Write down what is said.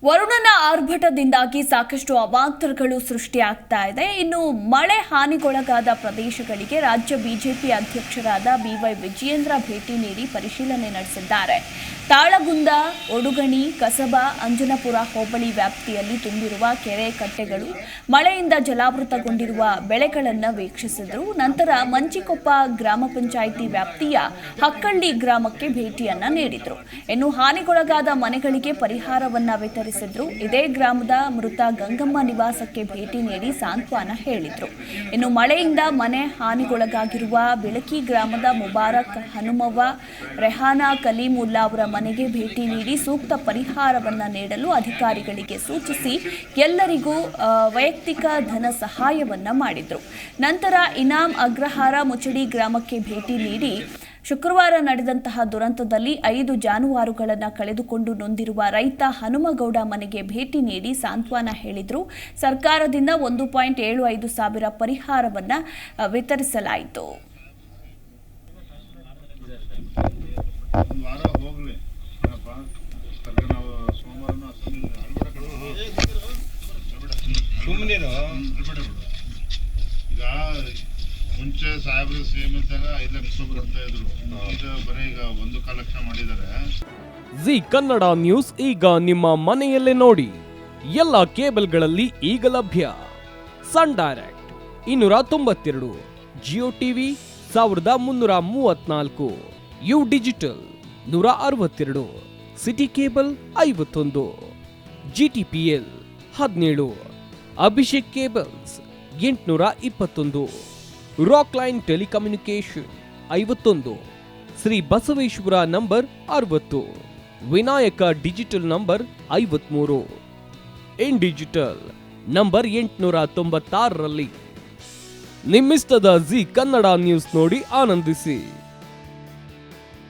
ವರುಣನ ಆರ್ಭಟದಿಂದಾಗಿ ಸಾಕಷ್ಟು ಅವಾಂತರಗಳು ಸೃಷ್ಟಿಯಾಗ್ತಾ ಇದೆ. ಇನ್ನು ಮಳೆ ಹಾನಿಗೊಳಗಾದ ಪ್ರದೇಶಗಳಿಗೆ ರಾಜ್ಯ ಬಿಜೆಪಿ ಅಧ್ಯಕ್ಷರಾದ ಬಿವೈ ವಿಜಯೇಂದ್ರ ಭೇಟಿ ನೀಡಿ ಪರಿಶೀಲನೆ ನಡೆಸಿದ್ದಾರೆ. ತಾಳಗುಂದ, ಒಡುಗಣಿ, ಕಸಬಾ, ಅಂಜನಪುರ ಹೋಬಳಿ ವ್ಯಾಪ್ತಿಯಲ್ಲಿ ತುಂಬಿರುವ ಕೆರೆ ಕಟ್ಟೆಗಳು, ಮಳೆಯಿಂದ ಜಲಾವೃತಗೊಂಡಿರುವ ಬೆಳೆಗಳನ್ನು ವೀಕ್ಷಿಸಿದರು. ನಂತರ ಮಂಚಿಕೊಪ್ಪ ಗ್ರಾಮ ಪಂಚಾಯಿತಿ ವ್ಯಾಪ್ತಿಯ ಹಕ್ಕಳ್ಳಿ ಗ್ರಾಮಕ್ಕೆ ಭೇಟಿಯನ್ನ ನೀಡಿದರು. ಇನ್ನು ಹಾನಿಗೊಳಗಾದ ಮನೆಗಳಿಗೆ ಪರಿಹಾರವನ್ನ ವಿತರಿಸಿದ್ರು. ಇದೇ ಗ್ರಾಮದ ಮೃತ ಗಂಗಮ್ಮ ನಿವಾಸಕ್ಕೆ ಭೇಟಿ ನೀಡಿ ಸಾಂತ್ವನ ಹೇಳಿದ್ರು. ಇನ್ನು ಮಳೆಯಿಂದ ಮನೆ ಹಾನಿಗೊಳಗಾಗಿರುವ ಬಿಳಕಿ ಗ್ರಾಮದ ಮುಬಾರಕ್, ಹನುಮವ್ವ, ರೆಹಾನಾ ಕಲೀಮುಲ್ಲಾ ಅವರ ಮನೆಗೆ ಭೇಟಿ ನೀಡಿ ಸೂಕ್ತ ಪರಿಹಾರವನ್ನ ನೀಡಲು ಅಧಿಕಾರಿಗಳಿಗೆ ಸೂಚಿಸಿ ಎಲ್ಲರಿಗೂ ವೈಯಕ್ತಿಕ ಧನ ಸಹಾಯವನ್ನ ಮಾಡಿದ್ರು. ನಂತರ ಇನಾಮ್ ಅಗ್ರಹಾರ ಮುಚಡಿ ಗ್ರಾಮಕ್ಕೆ ಭೇಟಿ ನೀಡಿ ಶುಕ್ರವಾರ ನಡೆದಂತಹ ದುರಂತದಲ್ಲಿ 5 ಜಾನುವಾರುಗಳನ್ನು ಕಳೆದುಕೊಂಡು ನೊಂದಿರುವ ರೈತ ಹನುಮಗೌಡ ಮನೆಗೆ ಭೇಟಿ ನೀಡಿ ಸಾಂತ್ವನ ಹೇಳಿದ್ರು. ಸರ್ಕಾರದಿಂದ 1.75 ಸಾವಿರ ಪರಿಹಾರವನ್ನ ವಿತರಿಸಲಾಯಿತು. ಮುಂಚೆ ಸಾಹೇಬ್ರು ಸಿಎಂ ಇದ್ದಾಗ 5 ಲಕ್ಷ ಬರ್ತಾ ಇದ್ರು. ಈಗ ಬರೀ ಈಗ 1.25 ಲಕ್ಷ ಮಾಡಿದ್ದಾರೆ. ಜಿ ಕನ್ನಡ ನ್ಯೂಸ್ ಈಗ ನಿಮ್ಮ ಮನೆಯಲ್ಲೇ ನೋಡಿ. ಎಲ್ಲ ಕೇಬಲ್ಗಳಲ್ಲಿ ಈಗ ಲಭ್ಯ. Sun Direct 292, Jio TV 1334, U digital 162, city cable 51, GTPL 17, Abhishek cables 821, rock line telecommunication 51, Shri Basaveshwara number 60, Vinayaka digital number 53, in digital number 896ರಲ್ಲಿ ನಿಮ್ಮಿಸ್ತದ ಜಿ ಕನ್ನಡ ನ್ಯೂಸ್ ನೋಡಿ ಆನಂದಿಸಿ.